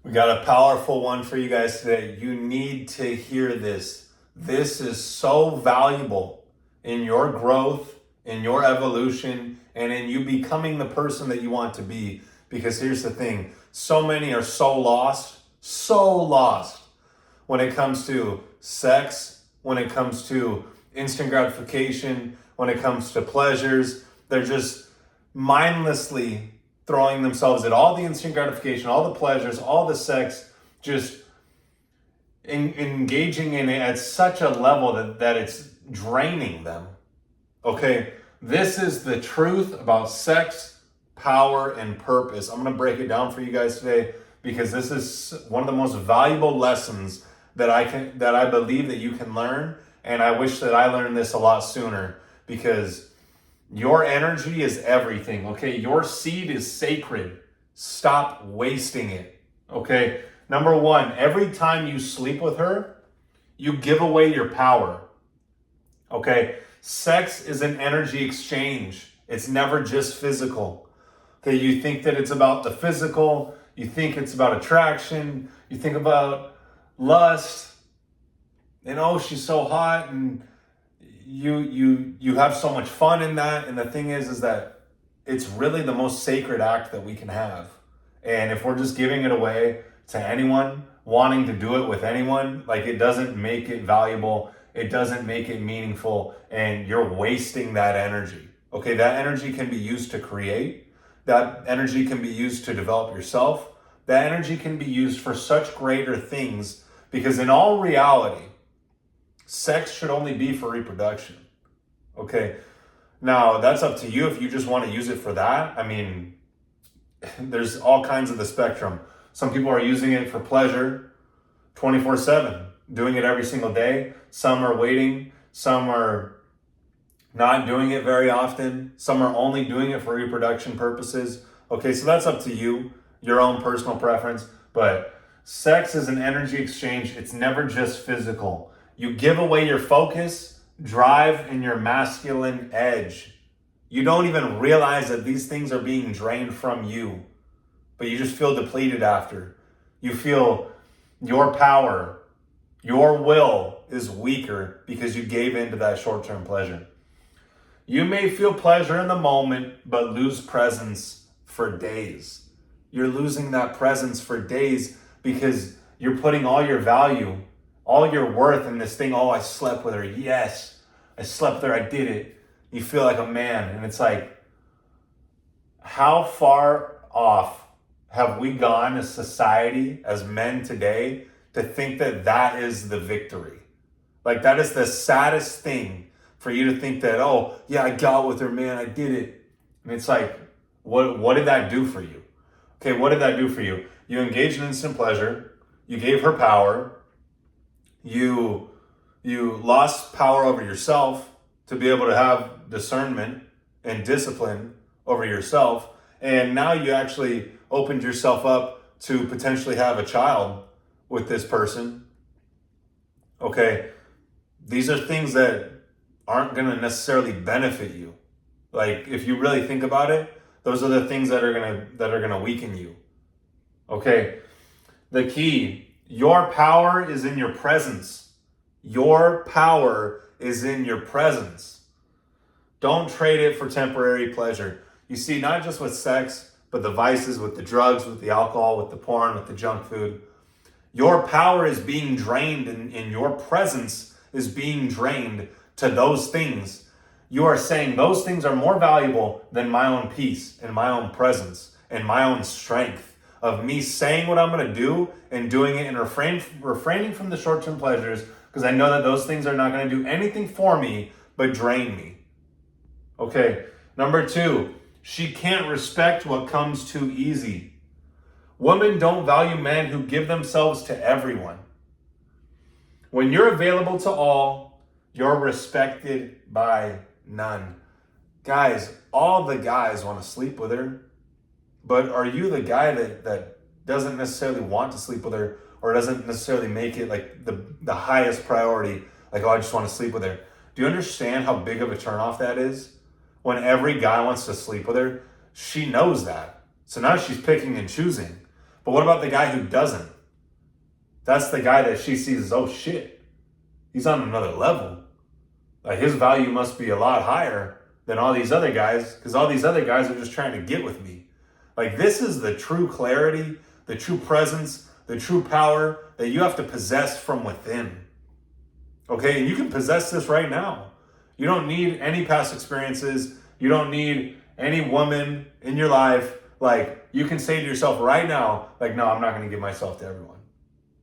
We got a powerful one for you guys today. You need to hear this. This is so valuable in your growth, in your evolution, and in you becoming the person that you want to be. Because here's the thing, so many are so lost when it comes to sex, when it comes to instant gratification, when it comes to pleasures. They're just mindlessly throwing themselves at all the instant gratification, all the pleasures, all the sex, just engaging in it at such a level that it's draining them. Okay, this is the truth about sex, power, and purpose. I'm going to break it down for you guys today because this is one of the most valuable lessons that I believe that you can learn, and I wish that I learned this a lot sooner because your energy is everything, okay? Your seed is sacred. Stop wasting it, okay? Number one, every time you sleep with her, you give away your power, okay? Sex is an energy exchange. It's never just physical, okay? You think that it's about the physical, you think it's about attraction, you think about lust, and oh, she's so hot, and you have so much fun in that. And the thing is that it's really the most sacred act that we can have. And if we're just giving it away to anyone, wanting to do it with anyone, like, it doesn't make it valuable, it doesn't make it meaningful, and you're wasting that energy. Okay, that energy can be used to create, that energy can be used to develop yourself, that energy can be used for such greater things, because in all reality, sex should only be for reproduction. Okay. Now, that's up to you if you just want to use it for that. I mean, there's all kinds of the spectrum. Some people are using it for pleasure 24/7, doing it every single day. Some are waiting. Some are not doing it very often. Some are only doing it for reproduction purposes. Okay, so that's up to you, your own personal preference. But sex is an energy exchange. It's never just physical. You give away your focus, drive, and your masculine edge. You don't even realize that these things are being drained from you, but you just feel depleted after. You feel your power, your will is weaker because you gave in to that short-term pleasure. You may feel pleasure in the moment, but lose presence for days. You're losing that presence for days because you're putting all your value, all your worth in this thing. Oh, I slept with her. Yes, I slept with her. I did it. You feel like a man. And it's like, how far off have we gone as society, as men today, to think that that is the victory? Like, that is the saddest thing, for you to think that, oh, yeah, I got with her, man. I did it. And it's like, what did that do for you? Okay, what did that do for you? You engaged in instant pleasure. You gave her power. You lost power over yourself to be able to have discernment and discipline over yourself. And now you actually opened yourself up to potentially have a child with this person. Okay, these are things that aren't going to necessarily benefit you. Like, if you really think about it, those are the things that are going to weaken you. Okay, the key, your power is in your presence. Your power is in your presence. Don't trade it for temporary pleasure. You see, not just with sex, but the vices, with the drugs, with the alcohol, with the porn, with the junk food. Your power is being drained, and your presence is being drained to those things. You are saying those things are more valuable than my own peace and my own presence and my own strength of me saying what I'm going to do and doing it, and refraining from the short-term pleasures, because I know that those things are not going to do anything for me but drain me. Okay, number two, she can't respect what comes too easy. Women don't value men who give themselves to everyone. When you're available to all, you're respected by none. Guys, all the guys want to sleep with her, but are you the guy that doesn't necessarily want to sleep with her, or doesn't necessarily make it like the highest priority? Like, oh, I just want to sleep with her. Do you understand how big of a turnoff that is? When every guy wants to sleep with her, she knows that. So now she's picking and choosing. But what about the guy who doesn't? That's the guy that she sees as, oh shit, he's on another level. Like his value must be a lot higher than all these other guys, because all these other guys are just trying to get with me. Like this is the true clarity, the true presence, the true power that you have to possess from within. Okay, and you can possess this right now. You don't need any past experiences. You don't need any woman in your life. Like you can say to yourself right now, like, no, I'm not going to give myself to everyone.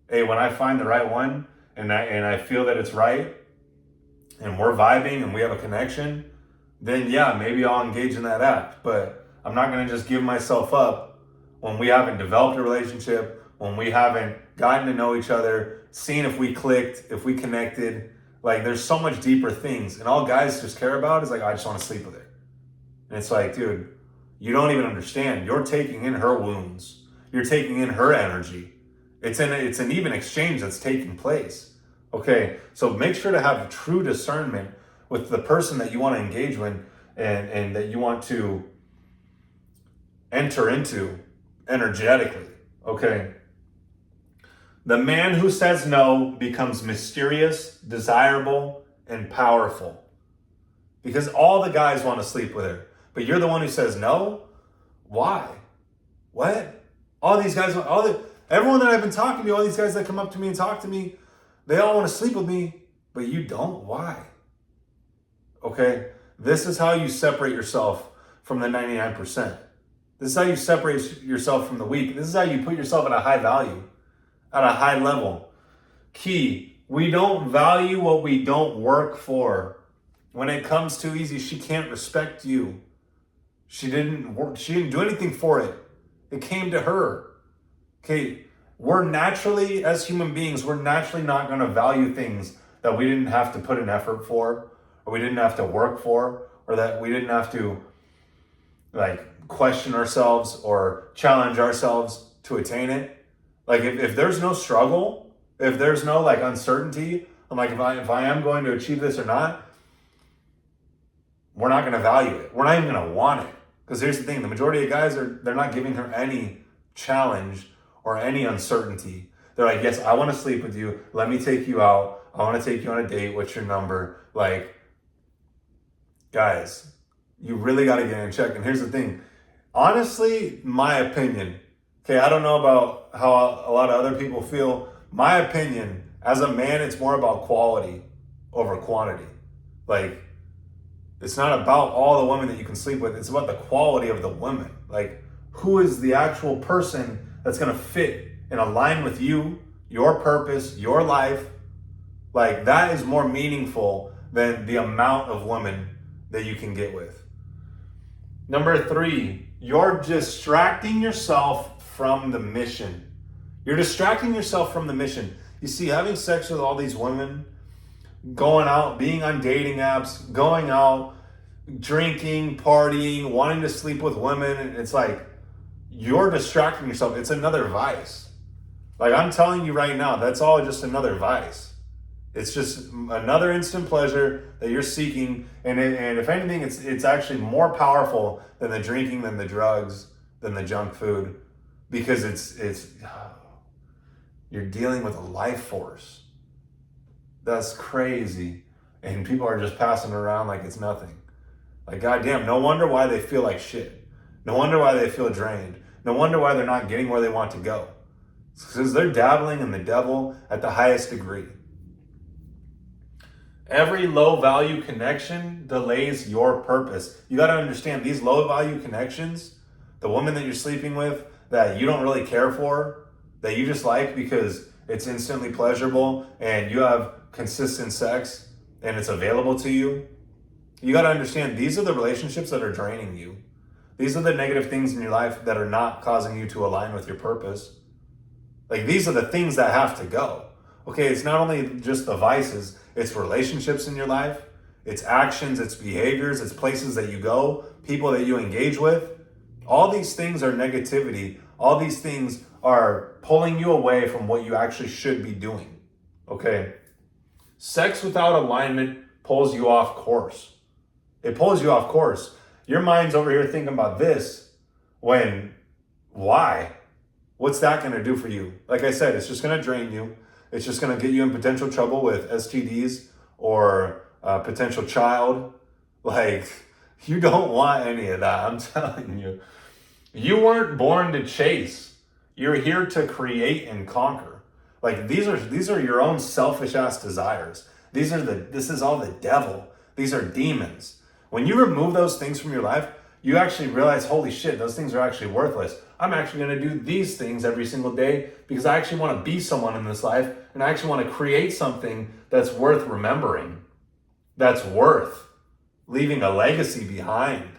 Hey, when I find the right one and I feel that it's right and we're vibing and we have a connection, then yeah, maybe I'll engage in that act. But I'm not going to just give myself up when we haven't developed a relationship, when we haven't gotten to know each other, seen if we clicked, if we connected. Like there's so much deeper things, and all guys just care about is like, I just want to sleep with her. And it's like, dude, you don't even understand. You're taking in her wounds. You're taking in her energy. It's an even exchange that's taking place. Okay, so make sure to have true discernment with the person that you want to engage with and that you want to enter into energetically. Okay. The man who says no becomes mysterious, desirable, and powerful. Because all the guys want to sleep with her. But you're the one who says no? Why? What? All these guys, everyone that I've been talking to, all these guys that come up to me and talk to me, they all want to sleep with me, but you don't? Why? Okay? This is how you separate yourself from the 99%. This is how you separate yourself from the weak. This is how you put yourself at a high value, at a high level. Key, we don't value what we don't work for. When it comes too easy, she can't respect you. She didn't do anything for it. It came to her. Okay, we're naturally, as human beings, we're naturally not going to value things that we didn't have to put an effort for, or we didn't have to work for, or that we didn't have to like question ourselves or challenge ourselves to attain it. Like if there's no struggle, if there's no like uncertainty, I'm like, if I am going to achieve this or not, we're not going to value it. We're not even going to want it. Because here's the thing, the majority of guys they're not giving her any challenge or any uncertainty. They're like, yes, I want to sleep with you. Let me take you out. I want to take you on a date. What's your number? Like, guys, you really got to get in check. And here's the thing. Honestly, my opinion, okay, I don't know about how a lot of other people feel. My opinion, as a man, it's more about quality over quantity. Like, it's not about all the women that you can sleep with. It's about the quality of the women. Like, who is the actual person that's going to fit and align with you, your purpose, your life? Like, that is more meaningful than the amount of women that you can get with. Number 3, you're distracting yourself from the mission. You're distracting yourself from the mission. You see, having sex with all these women, going out, being on dating apps, going out, drinking, partying, wanting to sleep with women, it's like you're distracting yourself. It's another vice. Like I'm telling you right now, that's all just another vice. It's just another instant pleasure that you're seeking, and if anything, it's actually more powerful than the drinking, than the drugs, than the junk food, because it's you're dealing with a life force. That's crazy, and people are just passing it around like it's nothing. Like goddamn, no wonder why they feel like shit. No wonder why they feel drained. No wonder why they're not getting where they want to go. It's because they're dabbling in the devil at the highest degree. Every low value connection delays your purpose. You got to understand these low value connections, the woman that you're sleeping with that you don't really care for, that you just like because it's instantly pleasurable and you have consistent sex and it's available to you. You got to understand these are the relationships that are draining you. These are the negative things in your life that are not causing you to align with your purpose. Like these are the things that have to go. Okay, it's not only just the vices, it's relationships in your life, it's actions, it's behaviors, it's places that you go, people that you engage with. All these things are negativity. All these things are pulling you away from what you actually should be doing. Okay? Sex without alignment pulls you off course. It pulls you off course. Your mind's over here thinking about this when, why? what's that going to do for you? Like I said, it's just going to drain you. It's just going to get you in potential trouble with STDs or a potential child. Like, you don't want any of that. I'm telling you. You weren't born to chase. You're here to create and conquer. Like, these are your own selfish ass desires. This is all the devil. These are demons. When you remove those things from your life, you actually realize, holy shit, those things are actually worthless. I'm actually going to do these things every single day because I actually want to be someone in this life, and I actually want to create something that's worth remembering, that's worth leaving a legacy behind.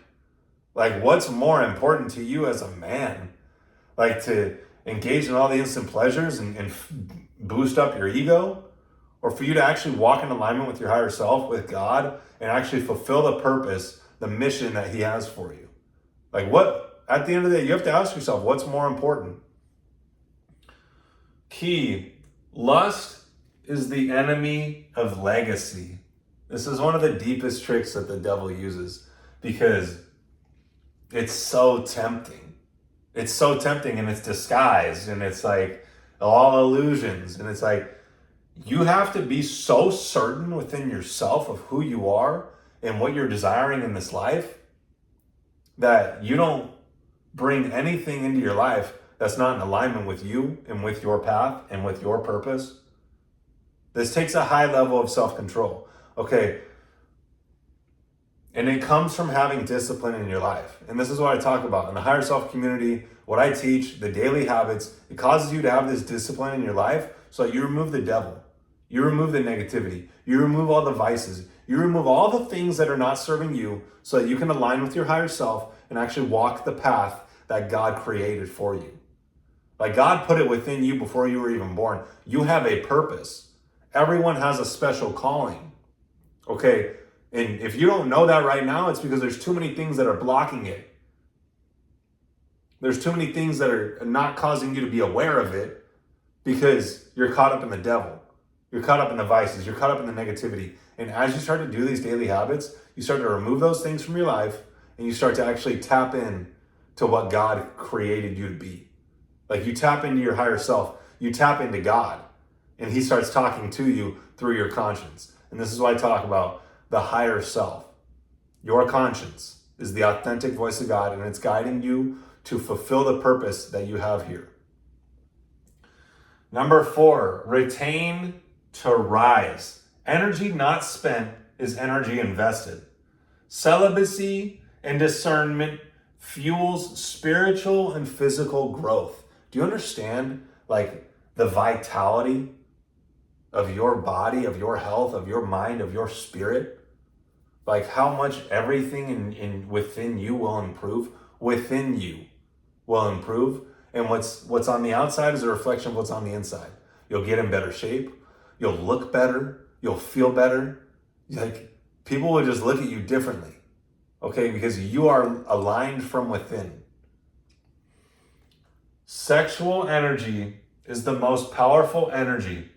Like, what's more important to you as a man? Like, to engage in all the instant pleasures and boost up your ego? Or for you to actually walk in alignment with your higher self, with God, and actually fulfill the purpose, the mission that he has for you? Like, what, at the end of the day, you have to ask yourself, what's more important? Key, lust is the enemy of legacy. This is one of the deepest tricks that the devil uses because it's so tempting. It's so tempting, and it's disguised, and it's like all illusions. And it's like, you have to be so certain within yourself of who you are and what you're desiring in this life that you don't bring anything into your life that's not in alignment with you and with your path and with your purpose. This takes a high level of self-control. Okay. And it comes from having discipline in your life. And this is what I talk about in the higher self community, what I teach, the daily habits. It causes you to have this discipline in your life so that you remove the devil. You remove the negativity. You remove all the vices. You remove all the things that are not serving you so that you can align with your higher self and actually walk the path that God created for you. Like, God put it within you before you were even born. You have a purpose. Everyone has a special calling. Okay? And if you don't know that right now, it's because there's too many things that are blocking it. There's too many things that are not causing you to be aware of it because you're caught up in the devil. You're caught up in the vices. You're caught up in the negativity. And as you start to do these daily habits, you start to remove those things from your life and you start to actually tap in to what God created you to be. Like, you tap into your higher self. You tap into God, and he starts talking to you through your conscience. And this is what I talk about, the higher self. Your conscience is the authentic voice of God, and it's guiding you to fulfill the purpose that you have here. Number 4, retain to rise. Energy not spent is energy invested. Celibacy and discernment fuels spiritual and physical growth. Do you understand, like, the vitality of your body, of your health, of your mind, of your spirit? Like, how much everything in within you will improve? Within you will improve. And what's on the outside is a reflection of what's on the inside. You'll get in better shape. You'll look better. You'll feel better. Like, people will just look at you differently. Okay? Because you are aligned from within. Sexual energy is the most powerful energy.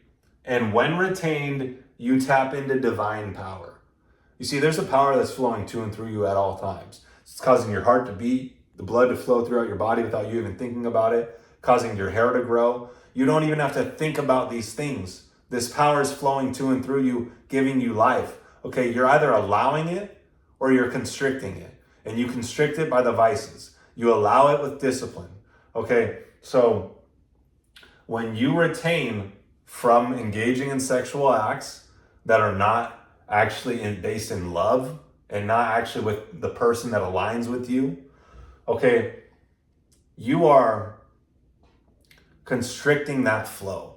And when retained, you tap into divine power. You see, there's a power that's flowing to and through you at all times. It's causing your heart to beat, the blood to flow throughout your body without you even thinking about it, causing your hair to grow. You don't even have to think about these things. This power is flowing to and through you, giving you life. Okay, you're either allowing it or you're constricting it. And you constrict it by the vices. You allow it with discipline. Okay, so when you retain from engaging in sexual acts that are not actually based in love and not actually with the person that aligns with you, okay, you are constricting that flow.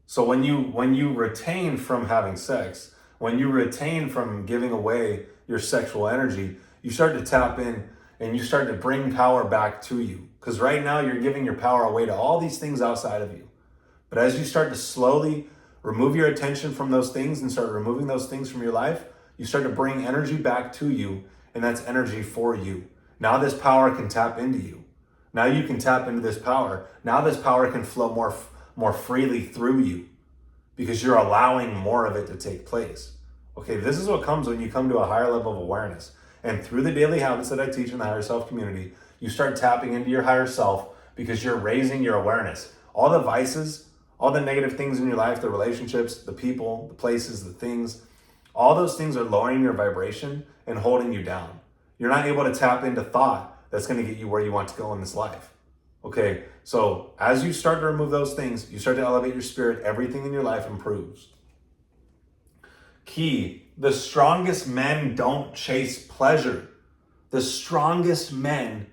So when you retain from having sex, when you retain from giving away your sexual energy, you start to tap in and you start to bring power back to you. Because right now you're giving your power away to all these things outside of you. But as you start to slowly remove your attention from those things and start removing those things from your life, you start to bring energy back to you, and that's energy for you. Now this power can tap into you. Now you can tap into this power. Now this power can flow more freely through you because you're allowing more of it to take place. Okay, this is what comes when you come to a higher level of awareness. And through the daily habits that I teach in the higher self community, you start tapping into your higher self because you're raising your awareness. All the vices, all the negative things in your life, the relationships, the people, the places, the things, all those things are lowering your vibration and holding you down. You're not able to tap into thought that's going to get you where you want to go in this life. Okay, so as you start to remove those things, you start to elevate your spirit, everything in your life improves. Key, the strongest men don't chase pleasure. The strongest men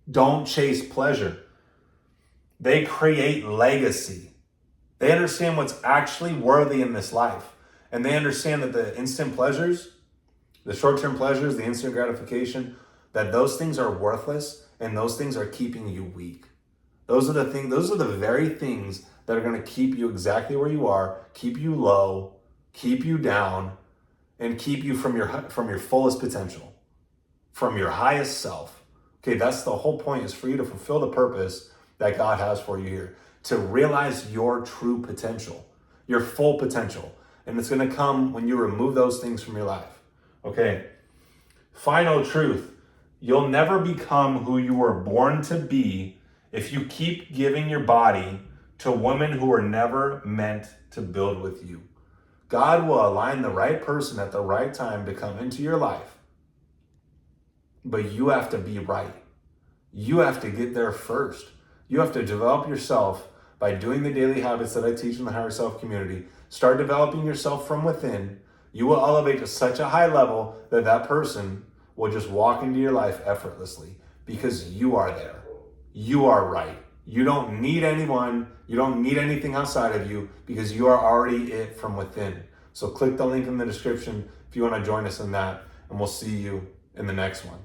don't chase pleasure. They create legacy. They understand what's actually worthy in this life. And they understand that the instant pleasures, the short-term pleasures, the instant gratification, that those things are worthless and those things are keeping you weak. Those are the very things that are going to keep you exactly where you are, keep you low, keep you down, and keep you from your fullest potential, from your highest self. Okay, that's the whole point, is for you to fulfill the purpose that God has for you here, to realize your true potential, your full potential. And it's going to come when you remove those things from your life. Okay, final truth. You'll never become who you were born to be if you keep giving your body to women who were never meant to build with you. God will align the right person at the right time to come into your life. But you have to be right. You have to get there first. You have to develop yourself by doing the daily habits that I teach in the Higher Self community. Start developing yourself from within. You will elevate to such a high level that that person will just walk into your life effortlessly because you are there. You are right. You don't need anyone. You don't need anything outside of you because you are already it from within. So click the link in the description if you want to join us in that, and we'll see you in the next one.